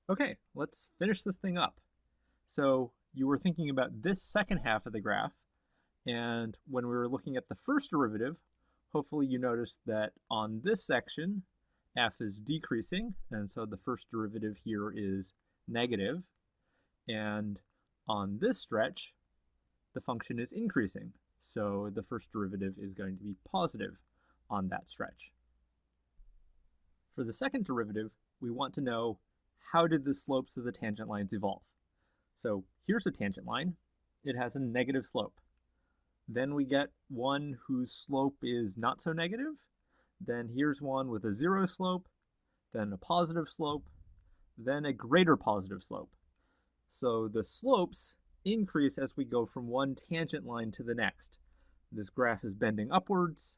Okay, let's finish this thing up. So you were thinking about this second half of the graph, and when we were looking at the first derivative, hopefully you noticed that on this section, f is decreasing, and so the first derivative here is negative, and on this stretch, the function is increasing, so the first derivative is going to be positive on that stretch. For the second derivative, we want to know how did the slopes of the tangent lines evolve. So here's a tangent line. It has a negative slope. Then we get one whose slope is not so negative. Then here's one with a zero slope, then a positive slope, then a greater positive slope. So the slopes increase as we go from one tangent line to the next. This graph is bending upwards.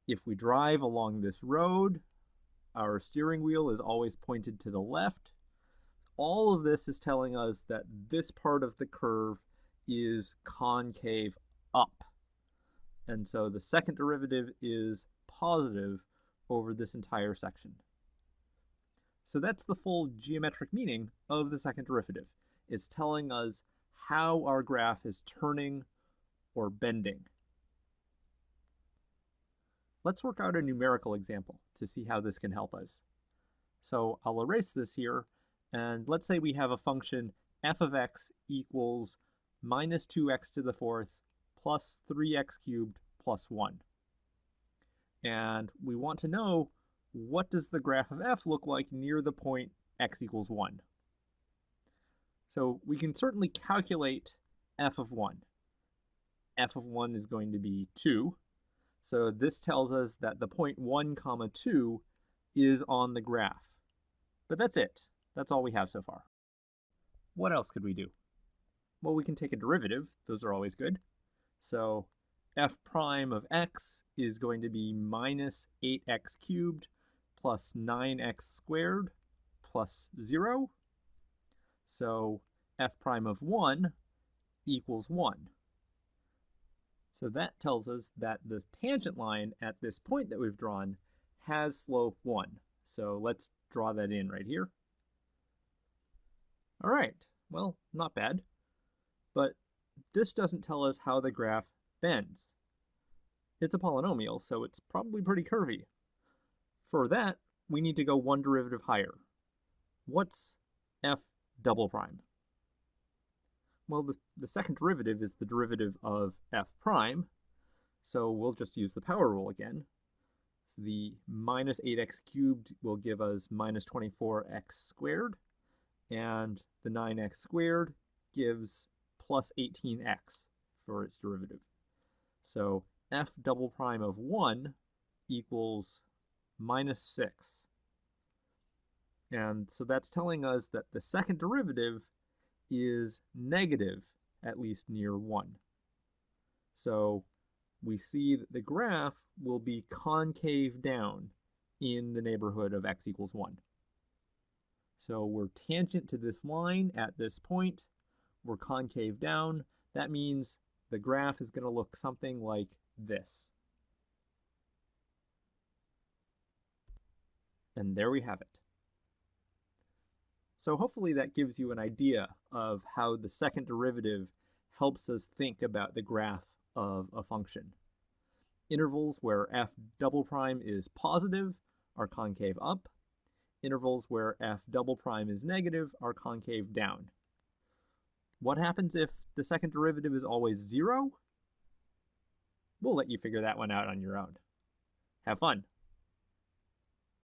If we drive along this road, our steering wheel is always pointed to the left. All of this is telling us that this part of the curve is concave up. And so the second derivative is positive over this entire section. So that's the full geometric meaning of the second derivative. It's telling us how our graph is turning or bending. Let's work out a numerical example to see how this can help us. So I'll erase this here, and let's say we have a function f of x equals minus 2x to the fourth plus 3x cubed plus 1. And we want to know, what does the graph of f look like near the point x equals 1? So we can certainly calculate f of 1. F of 1 is going to be 2. So this tells us that the point 1 comma 2 is on the graph. But that's it. That's all we have so far. What else could we do? Well, we can take a derivative. Those are always good. So f prime of x is going to be minus 8x cubed plus 9x squared plus 0. So f prime of 1 equals 1. So that tells us that the tangent line at this point that we've drawn has slope 1. So let's draw that in right here. All right, well, not bad. But this doesn't tell us how the graph bends. It's a polynomial, so it's probably pretty curvy. For that, we need to go one derivative higher. What's f double prime? Well, the second derivative is the derivative of f prime, so we'll just use the power rule again. So the minus 8x cubed will give us minus 24x squared, and the 9x squared gives plus 18x for its derivative. So f double prime of 1 equals minus 6. And so that's telling us that the second derivative is negative, at least near 1. So we see that the graph will be concave down in the neighborhood of x equals 1. So we're tangent to this line at this point. We're concave down. That means the graph is going to look something like this. And there we have it. So hopefully that gives you an idea of how the second derivative helps us think about the graph of a function. Intervals where f double prime is positive are concave up. Intervals where f double prime is negative are concave down. What happens if the second derivative is always 0? We'll let you figure that one out on your own. Have fun.